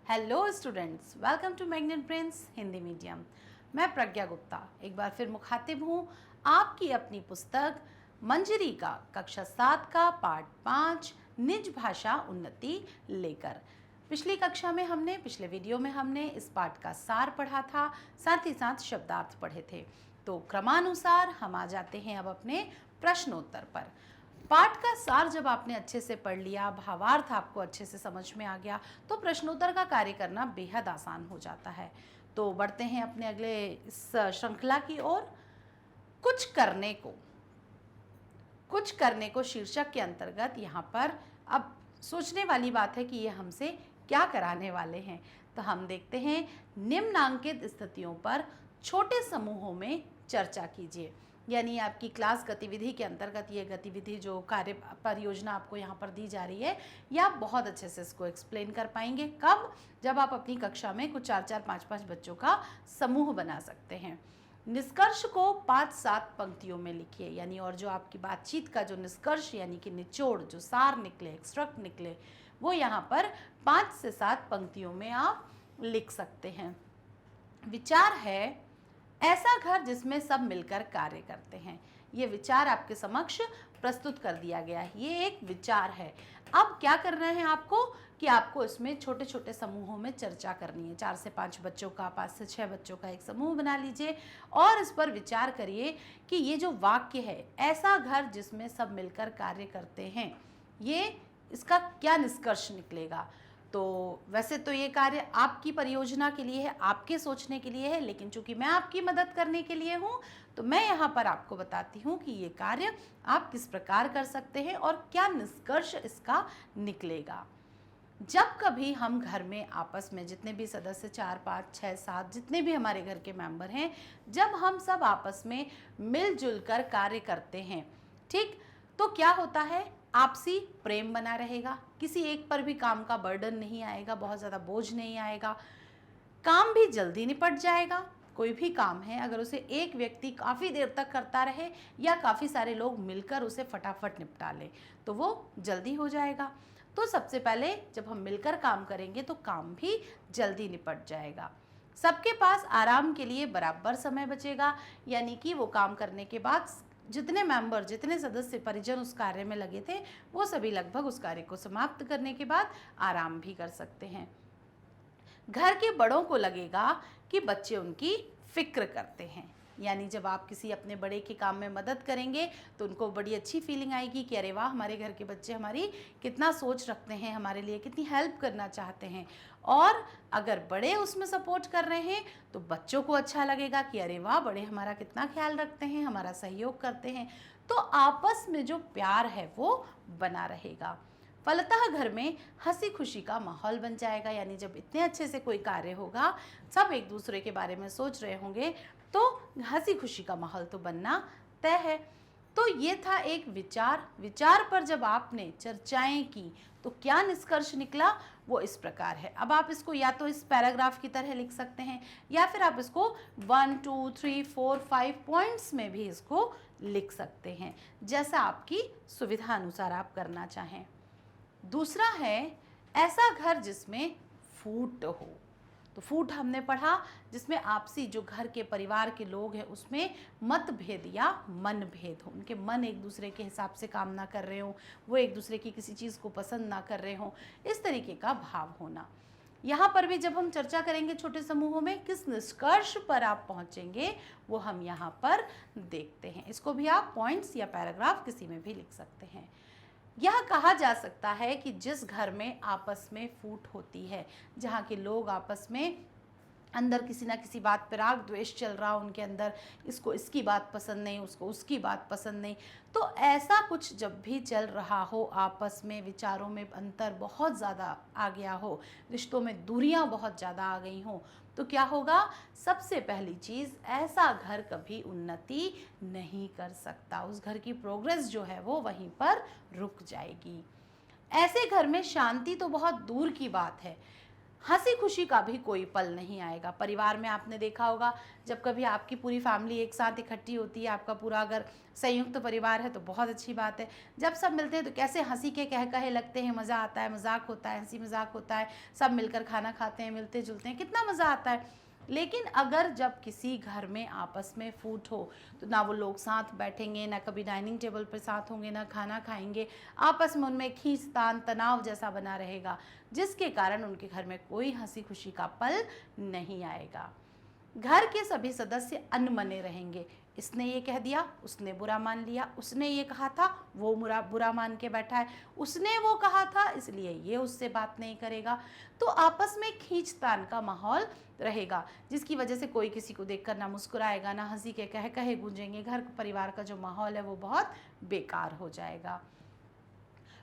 Hello students, welcome to Magnet Brains Hindi medium. मैं प्रज्ञा गुप्ता एक बार फिर मुखातिब हूँ आपकी अपनी पुस्तक मंजरी का कक्षा 7 का पाठ 5 निज भाषा उन्नति लेकर। पिछली कक्षा में पिछले वीडियो में हमने इस पाठ का सार पढ़ा था, साथ ही साथ शब्दार्थ पढ़े थे। तो क्रमानुसार हम आ जाते हैं अब अपने प्रश्नोत्तर पर। पाठ का सार जब आपने अच्छे से पढ़ लिया, भावार्थ आपको अच्छे से समझ में आ गया, तो प्रश्नोत्तर का कार्य करना बेहद आसान हो जाता है। तो बढ़ते हैं अपने अगले इस श्रृंखला की ओर। कुछ करने को शीर्षक के अंतर्गत यहाँ पर अब सोचने वाली बात है कि ये हमसे क्या कराने वाले हैं। तो हम देखते हैं, निम्नांकित स्थितियों पर छोटे समूहों में चर्चा कीजिए। यानी आपकी क्लास गतिविधि के अंतर्गत ये गतिविधि जो कार्य परियोजना आपको यहाँ पर दी जा रही है, या आप बहुत अच्छे से इसको एक्सप्लेन कर पाएंगे। कब? जब आप अपनी कक्षा में कुछ 4-4, 5-5 बच्चों का समूह बना सकते हैं। निष्कर्ष को 5-7 पंक्तियों में लिखिए, यानी और जो आपकी बातचीत का जो निष्कर्ष यानी कि निचोड़, जो सार निकले, एक्सट्रैक्ट निकले, वो यहाँ पर 5 से 7 पंक्तियों में आप लिख सकते हैं। विचार है ऐसा घर जिसमें सब मिलकर कार्य करते हैं। ये विचार आपके समक्ष प्रस्तुत कर दिया गया है। ये एक विचार है। अब क्या करना है आपको कि आपको इसमें छोटे छोटे समूहों में चर्चा करनी है। 4 से 5 बच्चों का, 5 से 6 बच्चों का एक समूह बना लीजिए और इस पर विचार करिए कि ये जो वाक्य है, ऐसा घर जिसमें सब मिलकर कार्य करते हैं, ये इसका क्या निष्कर्ष निकलेगा। तो वैसे तो ये कार्य आपकी परियोजना के लिए है, आपके सोचने के लिए है, लेकिन चूंकि मैं आपकी मदद करने के लिए हूँ, तो मैं यहाँ पर आपको बताती हूँ कि ये कार्य आप किस प्रकार कर सकते हैं और क्या निष्कर्ष इसका निकलेगा। जब कभी हम घर में आपस में जितने भी सदस्य 4, 5, 6, 7 जितने भी हमारे घर के मेंबर हैं, जब हम सब आपस में मिलजुल कर कार्य करते हैं, ठीक, तो क्या होता है, आपसी प्रेम बना रहेगा। किसी एक पर भी काम का बर्डन नहीं आएगा, बहुत ज़्यादा बोझ नहीं आएगा, काम भी जल्दी निपट जाएगा। कोई भी काम है अगर उसे एक व्यक्ति काफ़ी देर तक करता रहे या काफ़ी सारे लोग मिलकर उसे फटाफट निपटा लें, तो वो जल्दी हो जाएगा। तो सबसे पहले जब हम मिलकर काम करेंगे तो काम भी जल्दी निपट जाएगा। सबके पास आराम के लिए बराबर समय बचेगा, यानी कि वो काम करने के बाद जितने मेंबर, जितने सदस्य परिजन उस कार्य में लगे थे, वो सभी लगभग उस कार्य को समाप्त करने के बाद आराम भी कर सकते हैं। घर के बड़ों को लगेगा कि बच्चे उनकी फिक्र करते हैं, यानी जब आप किसी अपने बड़े के काम में मदद करेंगे तो उनको बड़ी अच्छी फीलिंग आएगी कि अरे वाह, हमारे घर के बच्चे हमारी कितना सोच रखते हैं, हमारे लिए कितनी हेल्प करना चाहते हैं। और अगर बड़े उसमें सपोर्ट कर रहे हैं तो बच्चों को अच्छा लगेगा कि अरे वाह, बड़े हमारा कितना ख्याल रखते हैं, हमारा सहयोग करते हैं। तो आपस में जो प्यार है वो बना रहेगा। फलतः घर में हंसी खुशी का माहौल बन जाएगा, यानी जब इतने अच्छे से कोई कार्य होगा, सब एक दूसरे के बारे में सोच रहे होंगे, तो हंसी खुशी का माहौल तो बनना तय है। तो ये था एक विचार पर जब आपने चर्चाएं की तो क्या निष्कर्ष निकला, वो इस प्रकार है। अब आप इसको या तो इस पैराग्राफ की तरह लिख सकते हैं, या फिर आप इसको 1, 2, 3, 4, 5 पॉइंट्स में भी इसको लिख सकते हैं, जैसा आपकी सुविधा अनुसार आप करना चाहें। दूसरा है ऐसा घर जिसमें फूट हो। तो फूट हमने पढ़ा जिसमें आपसी, जो घर के परिवार के लोग हैं उसमें मतभेद या मनभेद हो, उनके मन एक दूसरे के हिसाब से काम ना कर रहे हो, वो एक दूसरे की किसी चीज़ को पसंद ना कर रहे हो, इस तरीके का भाव होना। यहाँ पर भी जब हम चर्चा करेंगे छोटे समूहों में, किस निष्कर्ष पर आप पहुँचेंगे वो हम यहाँ पर देखते हैं। इसको भी आप पॉइंट्स या पैराग्राफ किसी में भी लिख सकते हैं। यह कहा जा सकता है कि जिस घर में आपस में फूट होती है, जहाँ के लोग आपस में अंदर किसी ना किसी बात पर राग द्वेष चल रहा हो उनके अंदर, इसको इसकी बात पसंद नहीं, उसको उसकी बात पसंद नहीं, तो ऐसा कुछ जब भी चल रहा हो, आपस में विचारों में अंतर बहुत ज़्यादा आ गया हो, रिश्तों में दूरियां बहुत ज़्यादा आ गई हों, तो क्या होगा, सबसे पहली चीज़, ऐसा घर कभी उन्नति नहीं कर सकता। उस घर की प्रोग्रेस जो है वो वहीं पर रुक जाएगी। ऐसे घर में शांति तो बहुत दूर की बात है, हंसी खुशी का भी कोई पल नहीं आएगा। परिवार में आपने देखा होगा, जब कभी आपकी पूरी फैमिली एक साथ इकट्ठी होती है, आपका पूरा अगर संयुक्त परिवार है तो बहुत अच्छी बात है। जब सब मिलते हैं तो कैसे हंसी के कह कहे लगते हैं, मज़ा आता है, मजाक होता है, हंसी मजाक होता है, सब मिलकर खाना खाते हैं, मिलते जुलते हैं, कितना मज़ा आता है। लेकिन अगर जब किसी घर में आपस में फूट हो तो ना वो लोग साथ बैठेंगे, ना कभी डाइनिंग टेबल पर साथ होंगे, ना खाना खाएंगे, आपस में उनमें खींचतान तनाव जैसा बना रहेगा, जिसके कारण उनके घर में कोई हंसी खुशी का पल नहीं आएगा। घर के सभी सदस्य अनमने रहेंगे। इसने ये कह दिया, उसने बुरा मान लिया, उसने ये कहा था, वो बुरा मान के बैठा है, उसने वो कहा था इसलिए ये उससे बात नहीं करेगा। तो आपस में खींचतान का माहौल रहेगा, जिसकी वजह से कोई किसी को देखकर ना मुस्कुराएगा, ना हंसी के कह कहे गूंजेंगे। घर परिवार का जो माहौल है वो बहुत बेकार हो जाएगा।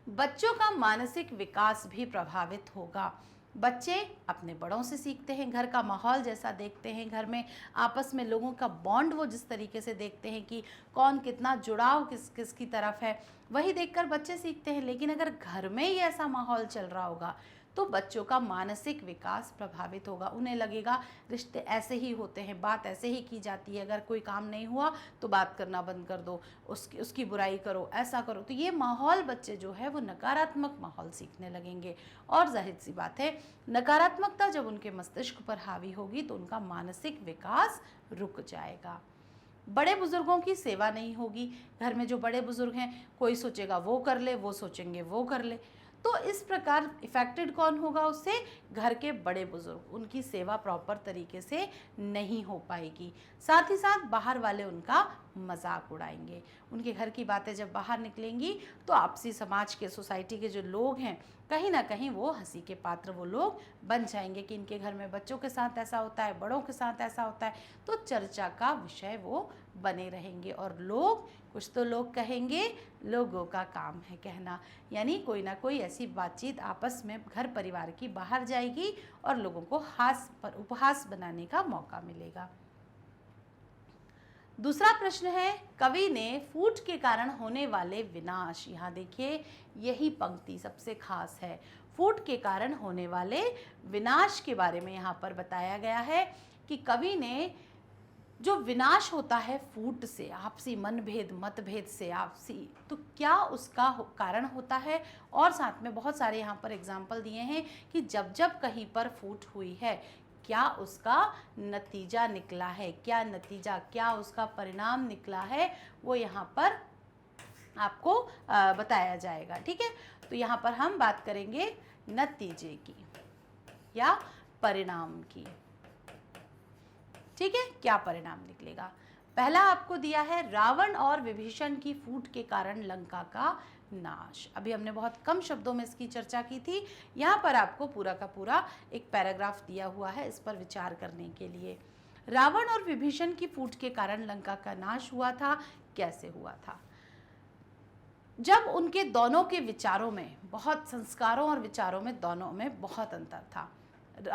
बच्चों का मानसिक विकास भी प्रभावित होगा। बच्चे अपने बड़ों से सीखते हैं, घर का माहौल जैसा देखते हैं, घर में आपस में लोगों का बॉन्ड वो जिस तरीके से देखते हैं कि कौन कितना जुड़ाव किस की तरफ है, वही देखकर बच्चे सीखते हैं। लेकिन अगर घर में ही ऐसा माहौल चल रहा होगा तो बच्चों का मानसिक विकास प्रभावित होगा। उन्हें लगेगा रिश्ते ऐसे ही होते हैं, बात ऐसे ही की जाती है, अगर कोई काम नहीं हुआ तो बात करना बंद कर दो, उसकी बुराई करो, ऐसा करो। तो ये माहौल बच्चे जो है वो नकारात्मक माहौल सीखने लगेंगे। और जाहिर सी बात है, नकारात्मकता जब उनके मस्तिष्क पर हावी होगी तो उनका मानसिक विकास रुक जाएगा। बड़े बुजुर्गों की सेवा नहीं होगी। घर में जो बड़े बुजुर्ग हैं, कोई सोचेगा वो कर ले, वो सोचेंगे वो कर ले। तो इस प्रकार इफेक्टेड कौन होगा उससे? घर के बड़े बुजुर्ग। उनकी सेवा प्रॉपर तरीके से नहीं हो पाएगी। साथ ही साथ बाहर वाले उनका मजाक उड़ाएंगे। उनके घर की बातें जब बाहर निकलेंगी तो आपसी समाज के, सोसाइटी के जो लोग हैं, कहीं ना कहीं वो हंसी के पात्र वो लोग बन जाएंगे कि इनके घर में बच्चों के साथ ऐसा होता है, बड़ों के साथ ऐसा होता है। तो चर्चा का विषय वो बने रहेंगे। और लोग, कुछ तो लोग कहेंगे, लोगों का काम है कहना। यानी कोई ना कोई ऐसी बातचीत आपस में घर परिवार की बाहर जाएगी और लोगों को हास पर उपहास बनाने का मौका मिलेगा। दूसरा प्रश्न है, कवि ने फूट के कारण होने वाले विनाश, यहाँ देखिए यही पंक्ति सबसे खास है। फूट के कारण होने वाले विनाश के बारे में यहाँ पर बताया गया है कि कवि ने जो विनाश होता है फूट से, आपसी मनभेद मतभेद से, आपसी, तो क्या उसका कारण होता है। और साथ में बहुत सारे यहाँ पर एग्जाम्पल दिए हैं कि जब जब कहीं पर फूट हुई है क्या उसका नतीजा निकला है, क्या नतीजा, क्या उसका परिणाम निकला है, वो यहाँ पर आपको बताया जाएगा। ठीक है, तो यहाँ पर हम बात करेंगे नतीजे की या परिणाम की। ठीक है, क्या परिणाम निकलेगा। पहला आपको दिया है, रावण और विभीषण की फूट के कारण लंका का नाश। अभी हमने बहुत कम शब्दों में इसकी चर्चा की थी। यहाँ पर आपको पूरा का पूरा एक पैराग्राफ दिया हुआ है इस पर विचार करने के लिए। रावण और विभीषण की फूट के कारण लंका का नाश हुआ था। कैसे हुआ था? जब उनके दोनों के विचारों में, बहुत संस्कारों और विचारों में, दोनों में बहुत अंतर था।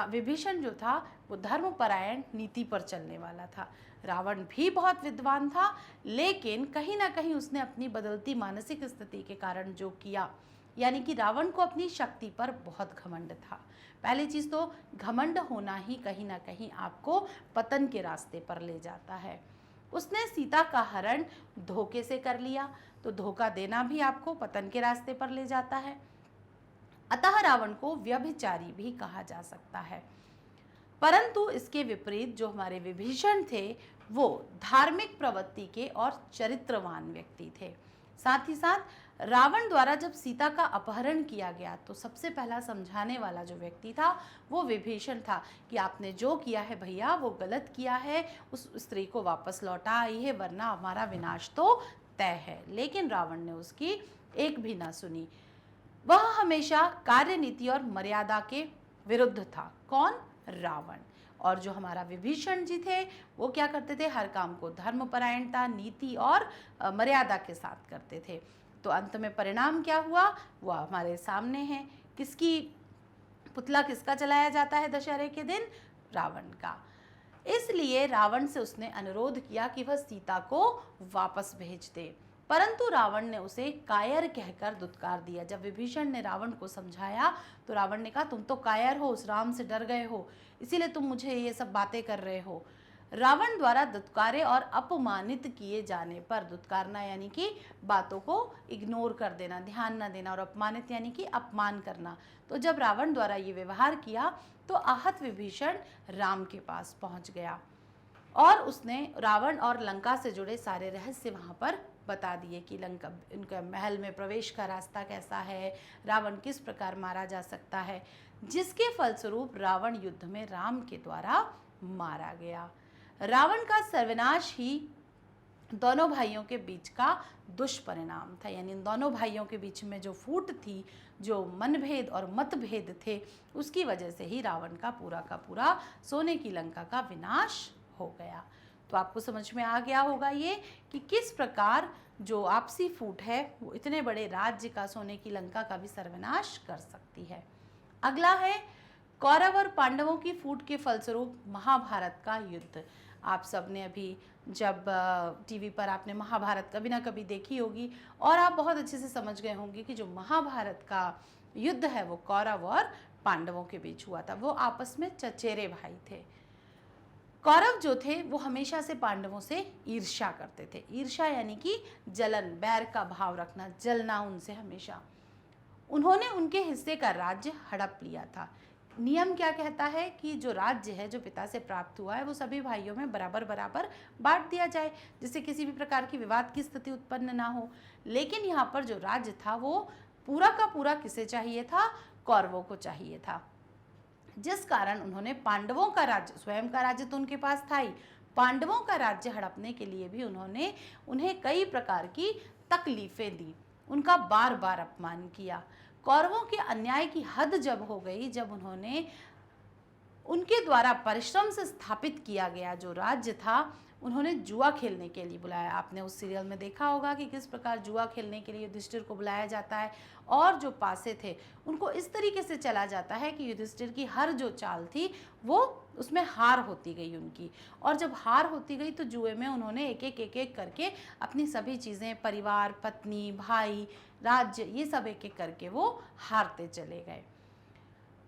विभीषण जो था वो धर्मपरायण नीति पर चलने वाला था। रावण भी बहुत विद्वान था, लेकिन कहीं ना कहीं उसने अपनी बदलती मानसिक स्थिति के कारण जो किया, यानी कि रावण को अपनी शक्ति पर बहुत घमंड था। पहली चीज़ तो घमंड होना ही कहीं ना कहीं आपको पतन के रास्ते पर ले जाता है। उसने सीता का हरण धोखे से कर लिया, तो धोखा देना भी आपको पतन के रास्ते पर ले जाता है। अतः रावण को व्यभिचारी भी कहा जा सकता है। परंतु इसके विपरीत जो हमारे विभीषण थे वो धार्मिक प्रवृत्ति के और चरित्रवान व्यक्ति थे। साथ ही साथ रावण द्वारा जब सीता का अपहरण किया गया तो सबसे पहला समझाने वाला जो व्यक्ति था वो विभीषण था कि आपने जो किया है भैया वो गलत किया है, उस स्त्री को वापस लौटा आइए वरना हमारा विनाश तो तय है। लेकिन रावण ने उसकी एक भी ना सुनी। वह हमेशा कार्यनीति और मर्यादा के विरुद्ध था। कौन? रावण। और जो हमारा विभीषण जी थे वो क्या करते थे? हर काम को धर्मपरायणता, नीति और मर्यादा के साथ करते थे। तो अंत में परिणाम क्या हुआ वो हमारे सामने है। किसकी पुतला किसका जलाया जाता है दशहरे के दिन? रावण का। इसलिए रावण से उसने अनुरोध किया कि वह सीता को वापस भेज दे, परंतु रावण ने उसे कायर कहकर दुत्कार दिया। जब विभीषण ने रावण को समझाया तो रावण ने कहा, तुम तो कायर हो, उस राम से डर गए हो, इसीलिए तुम मुझे ये सब बातें कर रहे हो। रावण द्वारा दुत्कारे और अपमानित किए जाने पर, दुत्कारना यानी कि बातों को इग्नोर कर देना, ध्यान न देना, और अपमानित यानी कि अपमान करना। तो जब रावण द्वारा ये व्यवहार किया तो आहत विभीषण राम के पास पहुंच गया और उसने रावण और लंका से जुड़े सारे रहस्य वहां पर बता दिए कि लंका, उनका महल में प्रवेश का रास्ता कैसा है, रावण किस प्रकार मारा जा सकता है, जिसके फलस्वरूप रावण युद्ध में राम के द्वारा मारा गया। रावण का सर्वनाश ही दोनों भाइयों के बीच का दुष्परिणाम था, यानी इन दोनों भाइयों के बीच में जो फूट थी, जो मनभेद और मतभेद थे, उसकी वजह से ही रावण का पूरा सोने की लंका का विनाश हो गया। तो आपको समझ में आ गया होगा ये कि किस प्रकार जो आपसी फूट है वो इतने बड़े राज्य का, सोने की लंका का भी सर्वनाश कर सकती है। अगला है कौरव और पांडवों की फूट के फलस्वरूप महाभारत का युद्ध। आप सबने अभी जब टीवी पर आपने महाभारत कभी ना कभी देखी होगी और आप बहुत अच्छे से समझ गए होंगे कि जो महाभारत का युद्ध है वो कौरव और पांडवों के बीच हुआ था। वो आपस में चचेरे भाई थे। कौरव जो थे वो हमेशा से पांडवों से ईर्ष्या करते थे। ईर्ष्या यानी कि जलन, बैर का भाव रखना, जलना उनसे हमेशा। उन्होंने उनके हिस्से का राज्य हड़प लिया था। नियम क्या कहता है कि जो राज्य है, जो पिता से प्राप्त हुआ है, वो सभी भाइयों में बराबर बराबर बांट दिया जाए, जिससे किसी भी प्रकार की विवाद की स्थिति उत्पन्न ना हो। लेकिन यहाँ पर जो राज्य था वो पूरा का पूरा किसे चाहिए था? कौरवों को चाहिए था, जिस कारण उन्होंने पांडवों का राज्य, स्वयं का राज्य तो उनके पास था ही, पांडवों का राज्य हड़पने के लिए भी उन्होंने उन्हें कई प्रकार की तकलीफें दी, उनका बार बार अपमान किया। कौरवों के अन्याय की हद जब हो गई, जब उन्होंने उनके द्वारा परिश्रम से स्थापित किया गया जो राज्य था, उन्होंने जुआ खेलने के लिए बुलाया। आपने उस सीरियल में देखा होगा कि किस प्रकार जुआ खेलने के लिए युधिष्ठिर को बुलाया जाता है और जो पासे थे उनको इस तरीके से चला जाता है कि युधिष्ठिर की हर जो चाल थी वो उसमें हार होती गई उनकी। और जब हार होती गई तो जुए में उन्होंने एक एक करके अपनी सभी चीज़ें, परिवार, पत्नी, भाई, राज्य, ये सब एक एक करके वो हारते चले गए।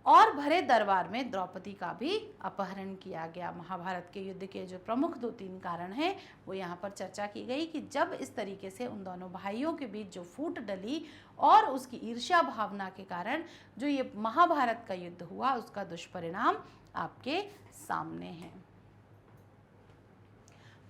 और भरे दरबार में द्रौपदी का भी अपहरण किया गया। महाभारत के युद्ध के जो प्रमुख 2-3 कारण हैं वो यहाँ पर चर्चा की गई कि जब इस तरीके से उन दोनों भाइयों के बीच जो फूट डली और उसकी ईर्ष्या भावना के कारण जो ये महाभारत का युद्ध हुआ, उसका दुष्परिणाम आपके सामने है।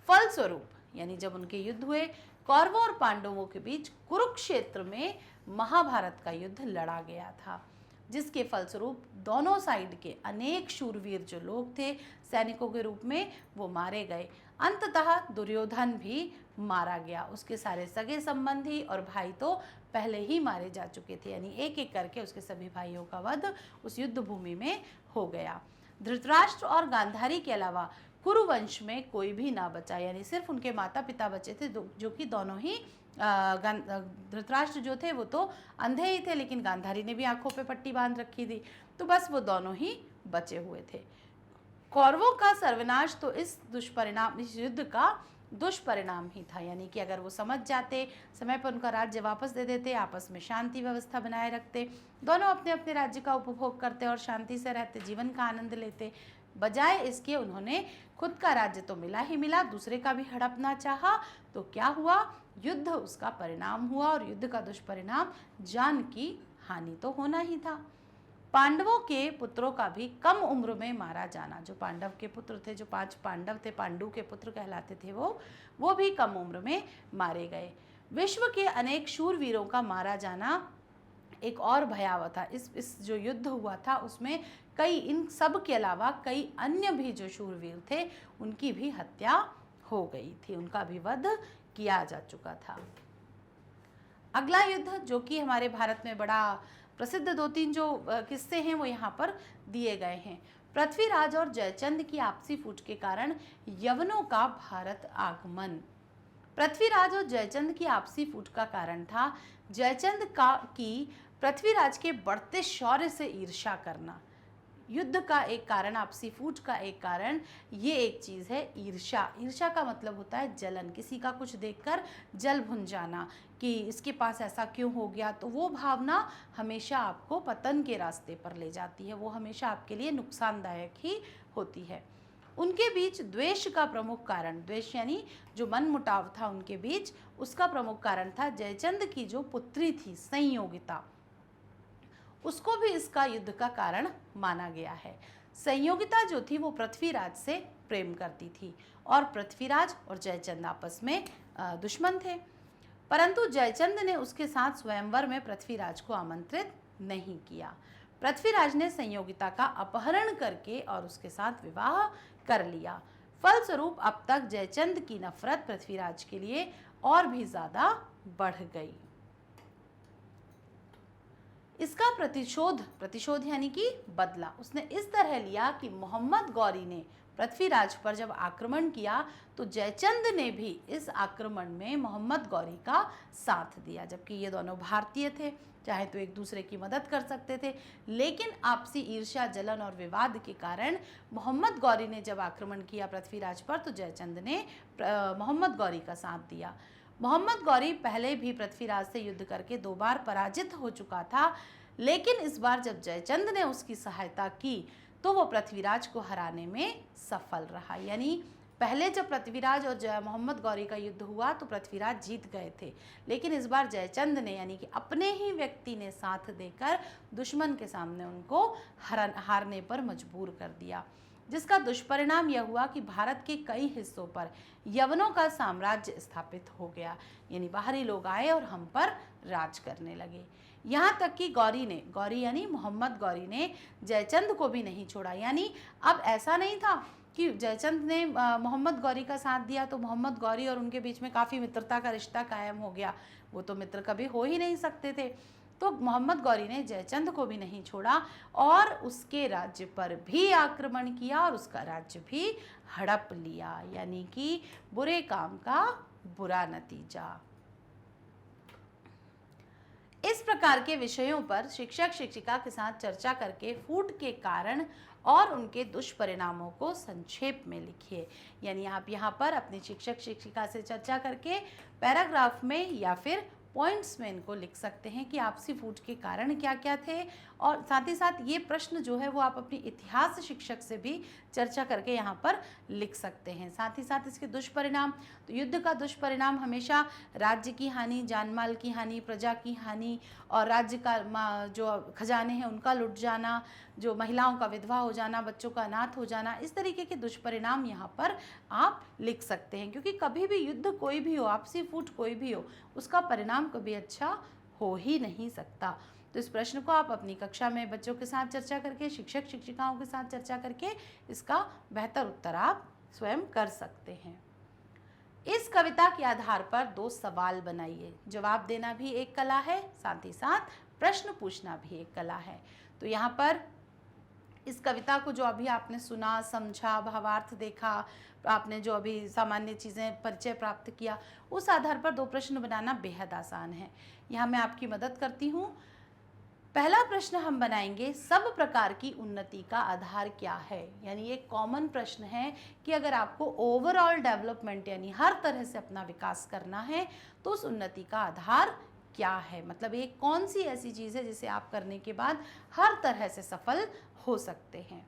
फलस्वरूप यानी जब उनके युद्ध हुए, कौरवों और पांडवों के बीच कुरुक्षेत्र में महाभारत का युद्ध लड़ा गया था, जिसके फलस्वरूप दोनों साइड के अनेक शूरवीर जो लोग थे सैनिकों के रूप में, वो मारे गए। अंततः दुर्योधन भी मारा गया। उसके सारे सगे संबंधी और भाई तो पहले ही मारे जा चुके थे, यानी एक एक करके उसके सभी भाइयों का वध उस युद्ध भूमि में हो गया। धृतराष्ट्र और गांधारी के अलावा कुरुवंश में कोई भी ना बचा, यानी सिर्फ उनके माता पिता बचे थे, जो कि दोनों ही धृतराष्ट्र जो थे वो तो अंधे ही थे, लेकिन गांधारी ने भी आंखों पे पट्टी बांध रखी थी, तो बस वो दोनों ही बचे हुए थे। कौरवों का सर्वनाश तो इस युद्ध का दुष्परिणाम ही था, यानी कि अगर वो समझ जाते, समय पर उनका राज्य वापस दे देते, आपस में शांति व्यवस्था बनाए रखते, दोनों अपने अपने राज्य का उपभोग करते और शांति से रहते, जीवन का आनंद लेते, बजाय इसके उन्होंने खुद का राज्य तो मिला ही मिला, दूसरे का भी हड़पना चाहा, तो क्या हुआ? युद्ध उसका परिणाम हुआ और युद्ध का दुष्परिणाम जान की हानि तो होना ही था। पांडवों के पुत्रों का भी कम उम्र में मारा जाना, जो पांडव के पुत्र थे, जो 5 पांडव थे, पांडु के पुत्र कहलाते थे, वो भी कम उम्र में मारे गए। विश्व के अनेक शूरवीरों का मारा जाना एक और भयावह था। इस जो युद्ध हुआ था उसमें कई, इन सब के अलावा कई अन्य भी जो शूरवीर थे उनकी भी हत्या हो गई थी, उनका भी वध किया जा चुका था। अगला युद्ध जो कि हमारे भारत में बड़ा प्रसिद्ध 2-3 जो किस्से हैं वो यहाँ पर दिए गए हैं। पृथ्वीराज और जयचंद की आपसी फूट के कारण यवनों का भारत आगमन। पृथ्वीराज और जयचंद की आपसी फूट का कारण था जयचंद की पृथ्वीराज के बढ़ते शौर्य से ईर्ष्या करना। युद्ध का एक कारण, आपसी फूट का एक कारण ये एक चीज़ है ईर्ष्या। ईर्ष्या का मतलब होता है जलन, किसी का कुछ देखकर जल भुन जाना कि इसके पास ऐसा क्यों हो गया। तो वो भावना हमेशा आपको पतन के रास्ते पर ले जाती है, वो हमेशा आपके लिए नुकसानदायक ही होती है। उनके बीच द्वेष का प्रमुख कारण, द्वेष यानी जो मनमुटाव था उनके बीच, उसका प्रमुख कारण था जयचंद की जो पुत्री थी संयोगिता, उसको भी इसका युद्ध का कारण माना गया है। संयोगिता जो थी वो पृथ्वीराज से प्रेम करती थी और पृथ्वीराज और जयचंद आपस में दुश्मन थे, परंतु जयचंद ने उसके साथ स्वयंवर में पृथ्वीराज को आमंत्रित नहीं किया। पृथ्वीराज ने संयोगिता का अपहरण करके और उसके साथ विवाह कर लिया। फलस्वरूप अब तक जयचंद की नफरत पृथ्वीराज के लिए और भी ज्यादा बढ़ गई। इसका प्रतिशोध यानी कि बदला उसने इस तरह लिया कि मोहम्मद गौरी ने पृथ्वीराज पर जब आक्रमण किया तो जयचंद ने भी इस आक्रमण में मोहम्मद गौरी का साथ दिया, जबकि ये दोनों भारतीय थे, चाहे तो एक दूसरे की मदद कर सकते थे, लेकिन आपसी ईर्ष्या, जलन और विवाद के कारण मोहम्मद गौरी ने जब आक्रमण किया पृथ्वीराज पर तो जयचंद ने मोहम्मद गौरी का साथ दिया। मोहम्मद गौरी पहले भी पृथ्वीराज से युद्ध करके 2 बार पराजित हो चुका था, लेकिन इस बार जब जयचंद ने उसकी सहायता की तो वो पृथ्वीराज को हराने में सफल रहा। यानी पहले जब पृथ्वीराज और मोहम्मद गौरी का युद्ध हुआ तो पृथ्वीराज जीत गए थे, लेकिन इस बार जयचंद ने यानी कि अपने ही व्यक्ति ने साथ देकर दुश्मन के सामने उनको हारने पर मजबूर कर दिया, जिसका दुष्परिणाम यह हुआ कि भारत के कई हिस्सों पर यवनों का साम्राज्य स्थापित हो गया। यानी बाहरी लोग आए और हम पर राज करने लगे। यहाँ तक कि गौरी यानी मोहम्मद गौरी ने जयचंद को भी नहीं छोड़ा। यानी अब ऐसा नहीं था कि जयचंद ने मोहम्मद गौरी का साथ दिया तो मोहम्मद गौरी और उनके बीच में काफ़ी मित्रता का रिश्ता कायम हो गया, वो तो मित्र कभी हो ही नहीं सकते थे। तो मोहम्मद गौरी ने जयचंद को भी नहीं छोड़ा और उसके राज्य पर भी आक्रमण किया और उसका राज्य भी हड़प लिया, यानी कि बुरे काम का बुरा नतीजा। इस प्रकार के विषयों पर शिक्षक शिक्षिका के साथ चर्चा करके फूट के कारण और उनके दुष्परिणामों को संक्षेप में लिखिए। यानी आप यहाँ पर अपने शिक्षक शिक्षिका से चर्चा करके पैराग्राफ में या फिर पॉइंट्स में इनको लिख सकते हैं कि आपसी फूट के कारण क्या क्या थे, और साथ ही साथ ये प्रश्न जो है वो आप अपनी इतिहास शिक्षक से भी चर्चा करके यहाँ पर लिख सकते हैं। साथ ही साथ इसके दुष्परिणाम, तो युद्ध का दुष्परिणाम हमेशा राज्य की हानि, जानमाल की हानि, प्रजा की हानि और राज्य का जो खजाने हैं उनका लुट जाना, जो महिलाओं का विधवा हो जाना, बच्चों का अनाथ हो जाना, इस तरीके के दुष्परिणाम यहाँ पर आप लिख सकते हैं। क्योंकि कभी भी युद्ध कोई भी हो, आपसी फूट कोई भी हो, उसका परिणाम कभी अच्छा हो ही नहीं सकता। तो इस प्रश्न को आप अपनी कक्षा में बच्चों के साथ चर्चा करके, शिक्षक शिक्षिकाओं के साथ चर्चा करके इसका बेहतर उत्तर आप स्वयं कर सकते हैं। इस कविता के आधार पर 2 सवाल बनाइए। जवाब देना भी एक कला है, साथ ही साथ प्रश्न पूछना भी एक कला है। तो यहाँ पर इस कविता को जो अभी आपने सुना, समझा, भावार्थ देखा, आपने जो अभी सामान्य चीज़ें परिचय प्राप्त किया, उस आधार पर 2 प्रश्न बनाना बेहद आसान है। यहाँ मैं आपकी मदद करती हूँ। पहला प्रश्न हम बनाएंगे, सब प्रकार की उन्नति का आधार क्या है। यानी ये कॉमन प्रश्न है कि अगर आपको ओवरऑल डेवलपमेंट यानी हर तरह से अपना विकास करना है तो उस उन्नति का आधार क्या है, मतलब ये कौन सी ऐसी चीज़ है जिसे आप करने के बाद हर तरह से सफल हो सकते हैं।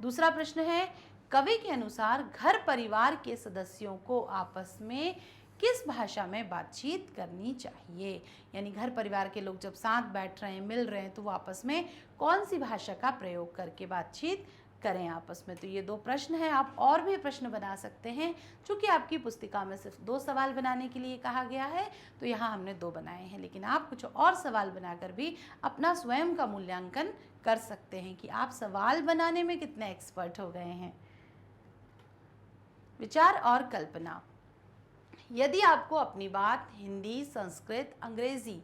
दूसरा प्रश्न है, कवि के अनुसार घर परिवार के सदस्यों को आपस में किस भाषा में बातचीत करनी चाहिए। यानी घर परिवार के लोग जब साथ बैठ रहे हैं, मिल रहे हैं, तो वो आपस में कौन सी भाषा का प्रयोग करके बातचीत करें आपस में। तो ये 2 प्रश्न हैं। आप और भी प्रश्न बना सकते हैं। चूँकि आपकी पुस्तिका में सिर्फ 2 सवाल बनाने के लिए कहा गया है तो यहाँ हमने 2 बनाए हैं, लेकिन आप कुछ और सवाल बनाकर भी अपना स्वयं का मूल्यांकन कर सकते हैं कि आप सवाल बनाने में कितने एक्सपर्ट हो गए हैं। विचार और कल्पना। यदि आपको अपनी बात हिंदी, संस्कृत, अंग्रेजी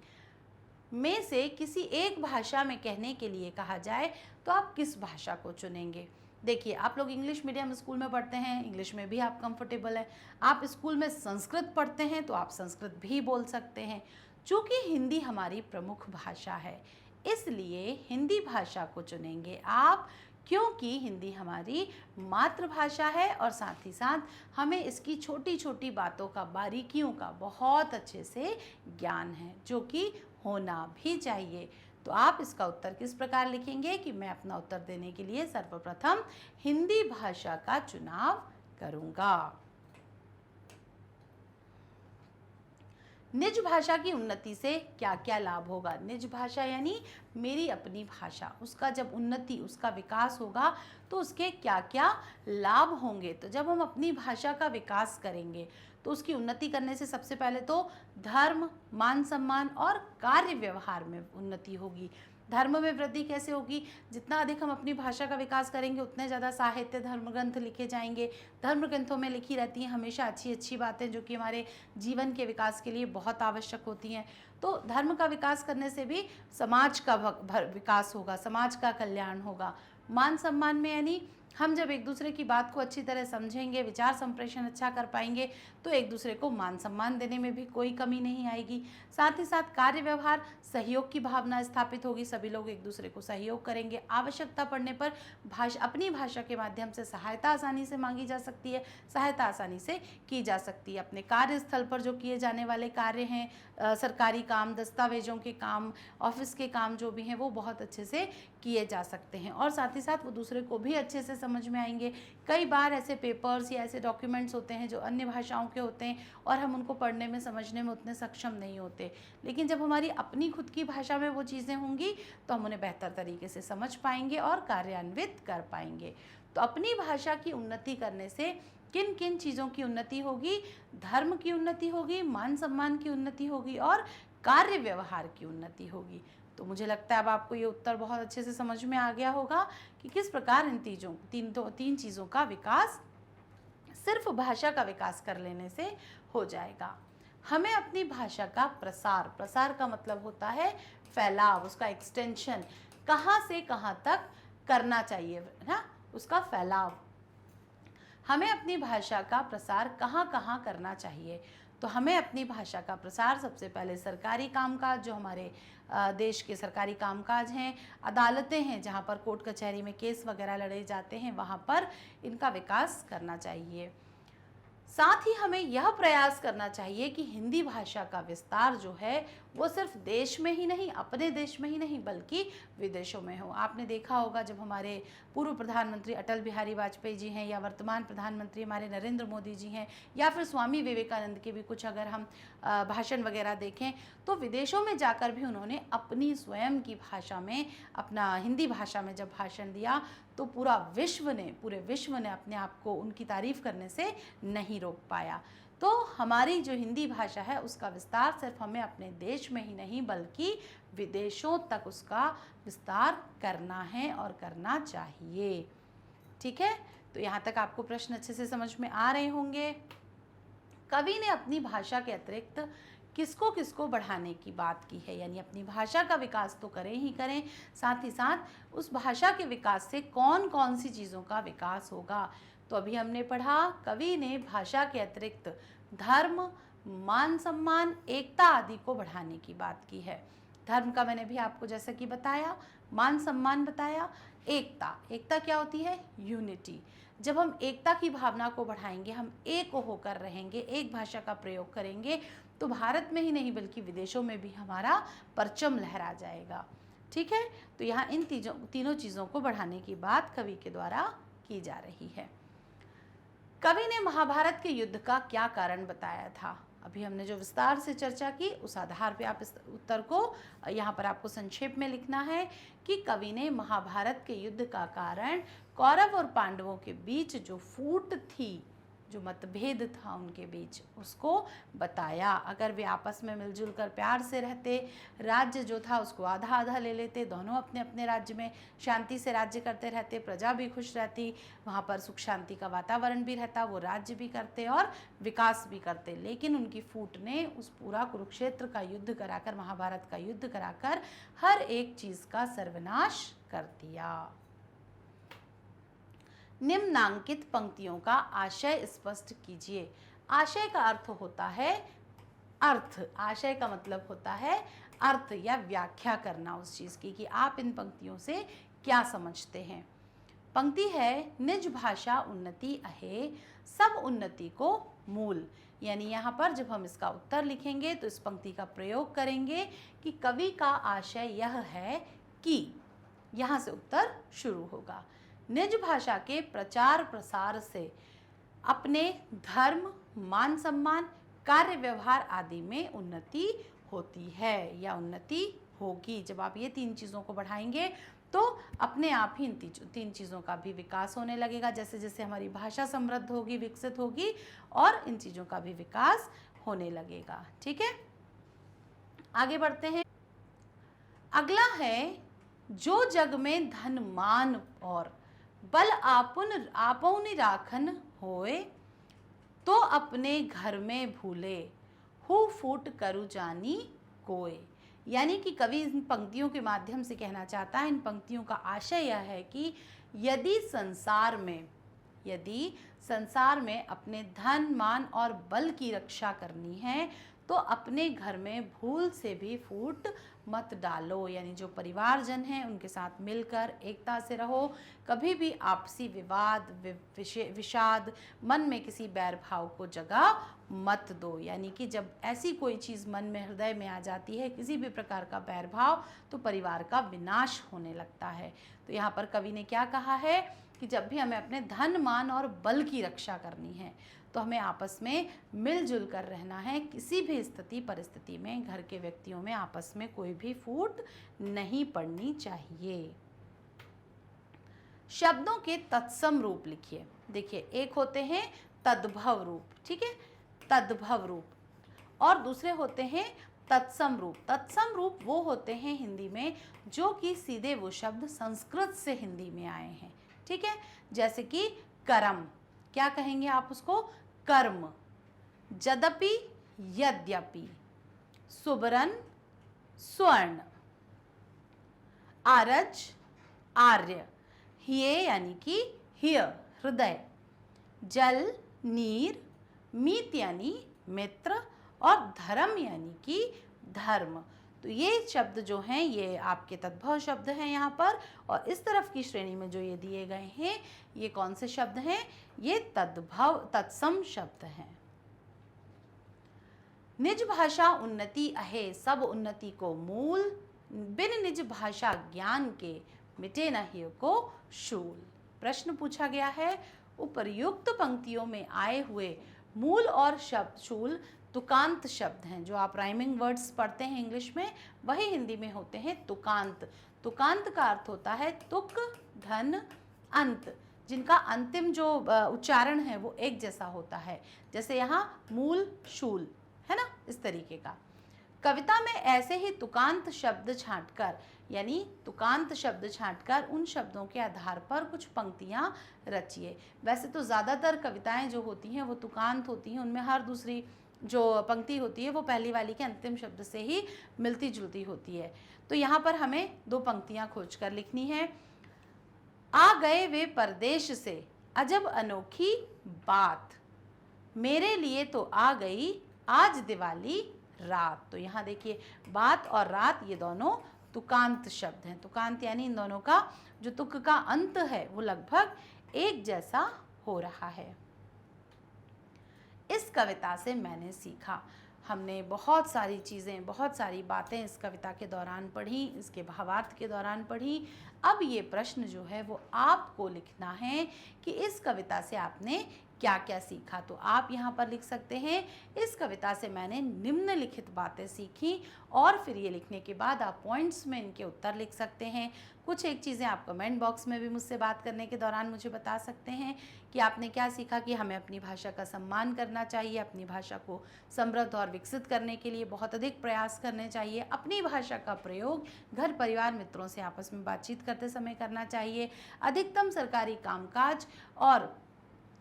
में से किसी एक भाषा में कहने के लिए कहा जाए तो आप किस भाषा को चुनेंगे। देखिए, आप लोग इंग्लिश मीडियम स्कूल में पढ़ते हैं, इंग्लिश में भी आप कंफर्टेबल हैं। आप स्कूल में संस्कृत पढ़ते हैं तो आप संस्कृत भी बोल सकते हैं। चूँकि हिंदी हमारी प्रमुख भाषा है इसलिए हिंदी भाषा को चुनेंगे आप, क्योंकि हिंदी हमारी मातृभाषा है और साथ ही साथ हमें इसकी छोटी छोटी बातों का, बारीकियों का बहुत अच्छे से ज्ञान है, जो कि होना भी चाहिए। तो आप इसका उत्तर किस प्रकार लिखेंगे कि मैं अपना उत्तर देने के लिए सर्वप्रथम हिंदी भाषा का चुनाव करूंगा। निज भाषा की उन्नति से क्या क्या लाभ होगा? निज भाषा यानी मेरी अपनी भाषा, उसका जब उन्नति, उसका विकास होगा तो उसके क्या क्या लाभ होंगे। तो जब हम अपनी भाषा का विकास करेंगे तो उसकी उन्नति करने से सबसे पहले तो धर्म, मान सम्मान और कार्य व्यवहार में उन्नति होगी। धर्म में वृद्धि कैसे होगी? जितना अधिक हम अपनी भाषा का विकास करेंगे उतने ज़्यादा साहित्य, धर्म ग्रंथ लिखे जाएंगे। धर्म ग्रंथों में लिखी रहती हैं हमेशा अच्छी अच्छी बातें, जो कि हमारे जीवन के विकास के लिए बहुत आवश्यक होती हैं। तो धर्म का विकास करने से भी समाज का विकास होगा, समाज का कल्याण होगा। मान सम्मान में यानी हम जब एक दूसरे की बात को अच्छी तरह समझेंगे, विचार संप्रेषण अच्छा कर पाएंगे तो एक दूसरे को मान सम्मान देने में भी कोई कमी नहीं आएगी। साथ ही साथ कार्य व्यवहार, सहयोग की भावना स्थापित होगी, सभी लोग एक दूसरे को सहयोग करेंगे। आवश्यकता पड़ने पर अपनी भाषा के माध्यम से सहायता आसानी से मांगी जा सकती है, सहायता आसानी से की जा सकती है। अपने कार्यस्थल पर जो किए जाने वाले कार्य हैं, सरकारी काम, दस्तावेजों के काम, ऑफिस के काम जो भी हैं, वो बहुत अच्छे से किए जा सकते हैं और साथ ही साथ वो दूसरे को भी अच्छे से समझ में आएंगे। कई बार ऐसे पेपर्स या ऐसे डॉक्यूमेंट्स होते हैं जो अन्य भाषाओं के होते हैं और हम उनको पढ़ने में, समझने में उतने सक्षम नहीं होते, लेकिन जब हमारी अपनी खुद की भाषा में वो चीज़ें होंगी तो हम उन्हें बेहतर तरीके से समझ पाएंगे और कार्यान्वित कर पाएंगे। तो अपनी भाषा की उन्नति करने से किन किन चीज़ों की उन्नति होगी? धर्म की उन्नति होगी, मान सम्मान की उन्नति होगी और कार्य व्यवहार की उन्नति होगी। तो मुझे लगता है अब आपको ये उत्तर बहुत अच्छे से समझ में आ गया होगा कि किस प्रकार इन तीन चीज़ों का विकास सिर्फ भाषा का विकास कर लेने से हो जाएगा। हमें अपनी भाषा का प्रसार, प्रसार का मतलब होता है फैलाव, उसका एक्सटेंशन, कहाँ से कहाँ तक करना चाहिए ना, उसका फैलाव। हमें अपनी भाषा का प्रसार कहाँ कहाँ करना चाहिए? तो हमें अपनी भाषा का प्रसार सबसे पहले सरकारी कामकाज, जो हमारे देश के सरकारी कामकाज हैं, अदालतें हैं जहाँ पर कोर्ट कचहरी में केस वगैरह लड़े जाते हैं, वहाँ पर इनका विकास करना चाहिए। साथ ही हमें यह प्रयास करना चाहिए कि हिंदी भाषा का विस्तार जो है वो सिर्फ देश में ही नहीं, अपने देश में ही नहीं, बल्कि विदेशों में हो। आपने देखा होगा जब हमारे पूर्व प्रधानमंत्री अटल बिहारी वाजपेयी जी हैं या वर्तमान प्रधानमंत्री हमारे नरेंद्र मोदी जी हैं या फिर स्वामी विवेकानंद के भी कुछ अगर हम भाषण वगैरह देखें तो विदेशों में जाकर भी उन्होंने अपनी स्वयं की भाषा में, अपना हिंदी भाषा में जब भाषण दिया तो पूरे विश्व ने अपने आप को उनकी तारीफ करने से नहीं रोक पाया। तो हमारी जो हिंदी भाषा है उसका विस्तार सिर्फ हमें अपने देश में ही नहीं बल्कि विदेशों तक उसका विस्तार करना है और करना चाहिए। ठीक है, तो यहाँ तक आपको प्रश्न अच्छे से समझ में आ रहे होंगे। कवि ने अपनी भाषा के अतिरिक्त किसको किसको बढ़ाने की बात की है, यानी अपनी भाषा का विकास तो करें ही करें, साथ ही साथ उस भाषा के विकास से कौन कौन सी चीज़ों का विकास होगा। तो अभी हमने पढ़ा कवि ने भाषा के अतिरिक्त धर्म, मान सम्मान, एकता आदि को बढ़ाने की बात की है। धर्म का मैंने भी आपको जैसा कि बताया, मान सम्मान बताया, एकता, एकता क्या होती है? यूनिटी। जब हम एकता की भावना को बढ़ाएंगे, हम एक होकर रहेंगे, एक भाषा का प्रयोग करेंगे तो भारत में ही नहीं बल्कि विदेशों में भी हमारा परचम लहरा जाएगा। ठीक है, तो यहाँ इन तीनों चीज़ों को बढ़ाने की बात कवि के द्वारा की जा रही है। कवि ने महाभारत के युद्ध का क्या कारण बताया था? अभी हमने जो विस्तार से चर्चा की उस आधार पे आप इस उत्तर को यहाँ पर आपको संक्षेप में लिखना है कि कवि ने महाभारत के युद्ध का कारण कौरव और पांडवों के बीच जो फूट थी, जो मतभेद था उनके बीच, उसको बताया। अगर वे आपस में मिलजुल कर प्यार से रहते, राज्य जो था उसको आधा आधा ले लेते, दोनों अपने अपने राज्य में शांति से राज्य करते रहते, प्रजा भी खुश रहती, वहाँ पर सुख शांति का वातावरण भी रहता, वो राज्य भी करते और विकास भी करते। लेकिन उनकी फूट ने उस पूरा कुरुक्षेत्र का युद्ध कराकर, महाभारत का युद्ध कराकर हर एक चीज़ का सर्वनाश कर दिया। निम्नांकित पंक्तियों का आशय स्पष्ट कीजिए। आशय का अर्थ होता है अर्थ, आशय का मतलब होता है अर्थ या व्याख्या करना उस चीज़ की कि आप इन पंक्तियों से क्या समझते हैं। पंक्ति है निज भाषा उन्नति अहे सब उन्नति को मूल। यानी यहाँ पर जब हम इसका उत्तर लिखेंगे तो इस पंक्ति का प्रयोग करेंगे कि कवि का आशय यह है कि, यहाँ से उत्तर शुरू होगा। निज भाषा के प्रचार प्रसार से अपने धर्म, मान सम्मान, कार्य व्यवहार आदि में उन्नति होती है या उन्नति होगी। जब आप ये तीन चीज़ों को बढ़ाएंगे तो अपने आप ही इन तीन चीज़ों का भी विकास होने लगेगा। जैसे जैसे हमारी भाषा समृद्ध होगी, विकसित होगी, और इन चीज़ों का भी विकास होने लगेगा। ठीक है, आगे बढ़ते हैं। अगला है जो जग में धन मान और बल आपुन राखन होए तो अपने घर में भूले हु फूट करु जानी कोय। यानी कि कवि इन पंक्तियों के माध्यम से कहना चाहता है, इन पंक्तियों का आशय यह है कि यदि संसार में अपने धन, मान और बल की रक्षा करनी है तो अपने घर में भूल से भी फूट मत डालो। यानी जो परिवारजन हैं उनके साथ मिलकर एकता से रहो, कभी भी आपसी विवाद, विषाद, मन में किसी बैर भाव को जगह मत दो। यानी कि जब ऐसी कोई चीज़ मन में, हृदय में आ जाती है, किसी भी प्रकार का बैर भाव, तो परिवार का विनाश होने लगता है। तो यहाँ पर कवि ने क्या कहा है कि जब भी हमें अपने धन, मान और बल की रक्षा करनी है तो हमें आपस में मिलजुल कर रहना है। किसी भी स्थिति परिस्थिति में घर के व्यक्तियों में आपस में कोई भी फूट नहीं पड़नी चाहिए। शब्दों के तत्सम रूप लिखिए। देखिए, एक होते हैं तद्भव रूप, ठीक है, तद्भव रूप, और दूसरे होते हैं तत्सम रूप। तत्सम रूप वो होते हैं हिंदी में जो कि सीधे वो शब्द संस्कृत से हिंदी में आए हैं। ठीक है, जैसे कि कर्म, क्या कहेंगे आप उसको? कर्म। यद्यपि, यद्यपि। सुबरन, स्वर्ण। आरज, आर्य। हिये यानी कि हिय, हृदय। जल, नीर। मीत यानी मित्र, और धर्म यानी कि धर्म। तो ये शब्द जो हैं ये आपके तद्भव शब्द हैं यहाँ पर, और इस तरफ की श्रेणी में जो ये दिए गए हैं ये कौन से शब्द हैं? ये तद्भव, तत्सम शब्द हैं। निज भाषा उन्नति अहे सब उन्नति को मूल, बिन निज भाषा ज्ञान के मिटे न हिय को शूल। प्रश्न पूछा गया है, उपर्युक्त पंक्तियों में आए हुए मूल और शब्द शूल तुकांत शब्द हैं। जो आप राइमिंग वर्ड्स पढ़ते हैं इंग्लिश में, वही हिंदी में होते हैं तुकांत। तुकांत का अर्थ होता है तुक, धन, अंत, जिनका अंतिम जो उच्चारण है वो एक जैसा होता है। जैसे यहाँ मूल, शूल, है ना, इस तरीके का। कविता में ऐसे ही तुकांत शब्द छांटकर, यानी तुकांत शब्द छांटकर उन शब्दों के आधार पर कुछ पंक्तियाँ रचिए। वैसे तो ज़्यादातर कविताएं जो होती हैं वो तुकांत होती हैं, उनमें हर दूसरी जो पंक्ति होती है वो पहली वाली के अंतिम शब्द से ही मिलती जुलती होती है। तो यहाँ पर हमें दो पंक्तियाँ खोज कर लिखनी है। आ गए वे परदेश से अजब अनोखी बात, मेरे लिए तो आ गई आज दिवाली रात। तो यहाँ देखिए, बात और रात ये दोनों तुकांत शब्द हैं। तुकांत यानी इन दोनों का जो तुक का अंत है वो लगभग एक जैसा हो रहा है। इस कविता से मैंने सीखा। हमने बहुत सारी चीज़ें, बहुत सारी बातें इस कविता के दौरान पढ़ी, इसके भावार्थ के दौरान पढ़ी। अब ये प्रश्न जो है वो आपको लिखना है कि इस कविता से आपने क्या क्या सीखा। तो आप यहाँ पर लिख सकते हैं, इस कविता से मैंने निम्नलिखित बातें सीखी, और फिर ये लिखने के बाद आप पॉइंट्स में इनके उत्तर लिख सकते हैं। कुछ एक चीज़ें आप कमेंट बॉक्स में भी मुझसे बात करने के दौरान मुझे बता सकते हैं कि आपने क्या सीखा कि हमें अपनी भाषा का सम्मान करना चाहिए, अपनी भाषा को समृद्ध और विकसित करने के लिए बहुत अधिक प्रयास करने चाहिए, अपनी भाषा का प्रयोग घर, परिवार, मित्रों से आपस में बातचीत करते समय करना चाहिए, अधिकतम सरकारी कामकाज और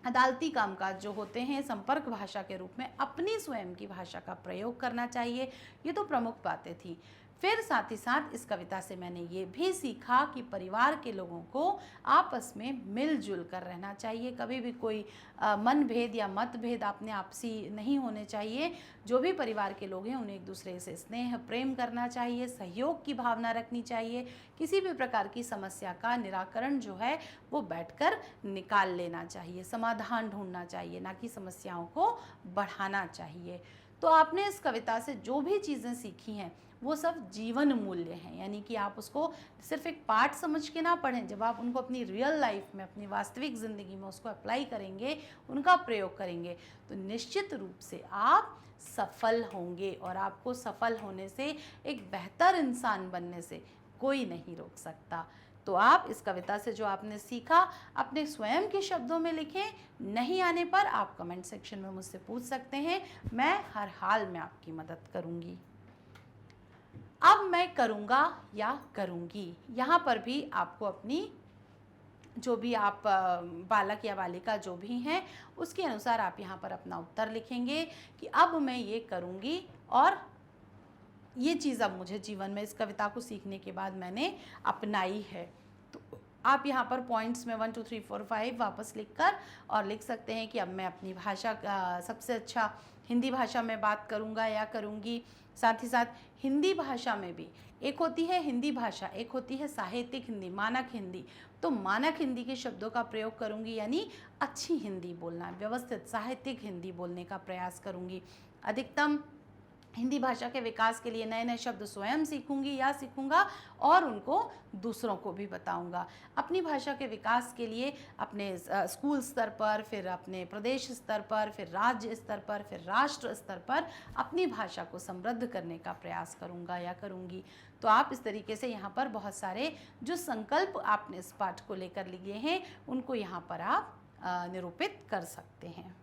अदालती कामकाज जो होते हैं संपर्क भाषा के रूप में अपनी स्वयं की भाषा का प्रयोग करना चाहिए। ये तो प्रमुख बातें थी। फिर साथ ही साथ इस कविता से मैंने ये भी सीखा कि परिवार के लोगों को आपस में मिलजुल कर रहना चाहिए। कभी भी कोई मनभेद या मतभेद अपने आपसी नहीं होने चाहिए। जो भी परिवार के लोग हैं उन्हें एक दूसरे से स्नेह प्रेम करना चाहिए, सहयोग की भावना रखनी चाहिए। किसी भी प्रकार की समस्या का निराकरण जो है वो बैठकर निकाल लेना चाहिए, समाधान ढूंढना चाहिए, ना कि समस्याओं को बढ़ाना चाहिए। तो आपने इस कविता से जो भी चीज़ें सीखी हैं वो सब जीवन मूल्य हैं, यानी कि आप उसको सिर्फ एक पाठ समझ के ना पढ़ें। जब आप उनको अपनी रियल लाइफ में, अपनी वास्तविक ज़िंदगी में उसको अप्लाई करेंगे, उनका प्रयोग करेंगे, तो निश्चित रूप से आप सफल होंगे। और आपको सफल होने से, एक बेहतर इंसान बनने से कोई नहीं रोक सकता। तो आप इस कविता से जो आपने सीखा अपने स्वयं के शब्दों में लिखें। नहीं आने पर आप कमेंट सेक्शन में मुझसे पूछ सकते हैं, मैं हर हाल में आपकी मदद करूंगी। अब मैं करूंगा या करूंगी, यहाँ पर भी आपको अपनी जो भी आप बालक या बालिका जो भी हैं उसके अनुसार आप यहाँ पर अपना उत्तर लिखेंगे कि अब मैं ये करूंगी और ये चीज़ अब मुझे जीवन में इस कविता को सीखने के बाद मैंने अपनाई है। तो आप यहाँ पर पॉइंट्स में 1 2 3 4 5 वापस लिखकर और लिख सकते हैं कि अब मैं अपनी भाषा का सबसे अच्छा हिंदी भाषा में बात करूँगा या करूँगी। साथ ही साथ हिंदी भाषा में भी एक होती है हिंदी भाषा, एक होती है साहित्यिक हिंदी, मानक हिंदी। तो मानक हिंदी के शब्दों का प्रयोग करूँगी, यानी अच्छी हिंदी बोलना, व्यवस्थित साहित्यिक हिंदी बोलने का प्रयास करूँगी। अधिकतम हिंदी भाषा के विकास के लिए नए नए शब्द स्वयं सीखूंगी या सीखूंगा और उनको दूसरों को भी बताऊंगा। अपनी भाषा के विकास के लिए अपने स्कूल स्तर पर, फिर अपने प्रदेश स्तर पर, फिर राज्य स्तर पर, फिर राष्ट्र स्तर पर अपनी भाषा को समृद्ध करने का प्रयास करूंगा या करूंगी। तो आप इस तरीके से यहाँ पर बहुत सारे जो संकल्प आपने इस पाठ को लेकर लिए हैं उनको यहाँ पर आप निरूपित कर सकते हैं।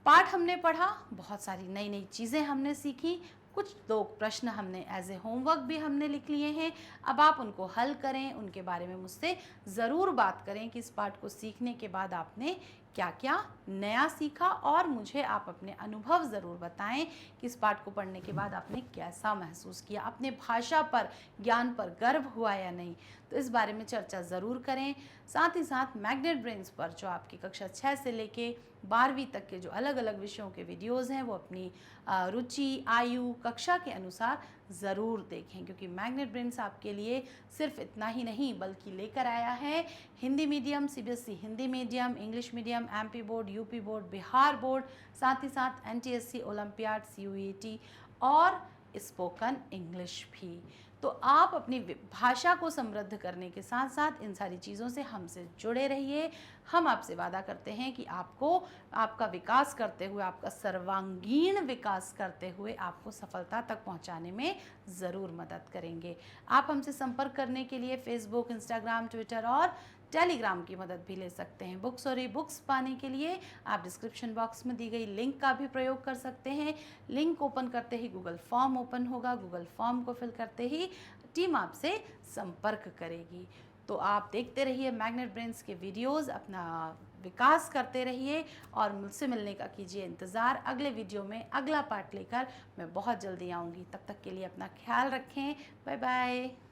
पाठ हमने पढ़ा, बहुत सारी नई नई चीज़ें हमने सीखी, कुछ 2 प्रश्न हमने एज ए होमवर्क भी हमने लिख लिए हैं। अब आप उनको हल करें, उनके बारे में मुझसे ज़रूर बात करें कि इस पाठ को सीखने के बाद आपने क्या क्या नया सीखा, और मुझे आप अपने अनुभव ज़रूर बताएं कि इस पाठ को पढ़ने के बाद आपने कैसा महसूस किया, अपने भाषा पर, ज्ञान पर गर्व हुआ या नहीं। तो इस बारे में चर्चा ज़रूर करें। साथ ही साथ मैग्नेट ब्रेन्स पर जो आपकी कक्षा 6 से लेके 12वीं तक के जो अलग अलग विषयों के वीडियोज़ हैं वो अपनी रुचि, आयु, कक्षा के अनुसार ज़रूर देखें, क्योंकि मैग्नेट ब्रेन्स आपके लिए सिर्फ इतना ही नहीं बल्कि लेकर आया है Hindi medium, CBSE Hindi medium, English medium, MP board, UP board, Bihar board, साथ ही साथ एनटीएससी, ओलंपियाड, सीयूईटी और स्पोकन इंग्लिश भी। तो आप अपनी भाषा को समृद्ध करने के साथ साथ इन सारी चीज़ों से हमसे जुड़े रहिए। हम आपसे वादा करते हैं कि आपको आपका विकास करते हुए, आपका सर्वांगीण विकास करते हुए आपको सफलता तक पहुंचाने में ज़रूर मदद करेंगे। आप हमसे संपर्क करने के लिए फेसबुक, इंस्टाग्राम, ट्विटर और टेलीग्राम की मदद भी ले सकते हैं। बुक्स और ई बुक्स पाने के लिए आप डिस्क्रिप्शन बॉक्स में दी गई लिंक का भी प्रयोग कर सकते हैं। लिंक ओपन करते ही गूगल फॉर्म ओपन होगा, गूगल फॉर्म को फिल करते ही टीम आपसे संपर्क करेगी। तो आप देखते रहिए मैग्नेट ब्रेन्स के वीडियोस, अपना विकास करते रहिए और मुझसे मिलने का कीजिए इंतज़ार। अगले वीडियो में अगला पार्ट लेकर मैं बहुत जल्दी आऊँगी। तब तक के लिए अपना ख्याल रखें। Bye bye.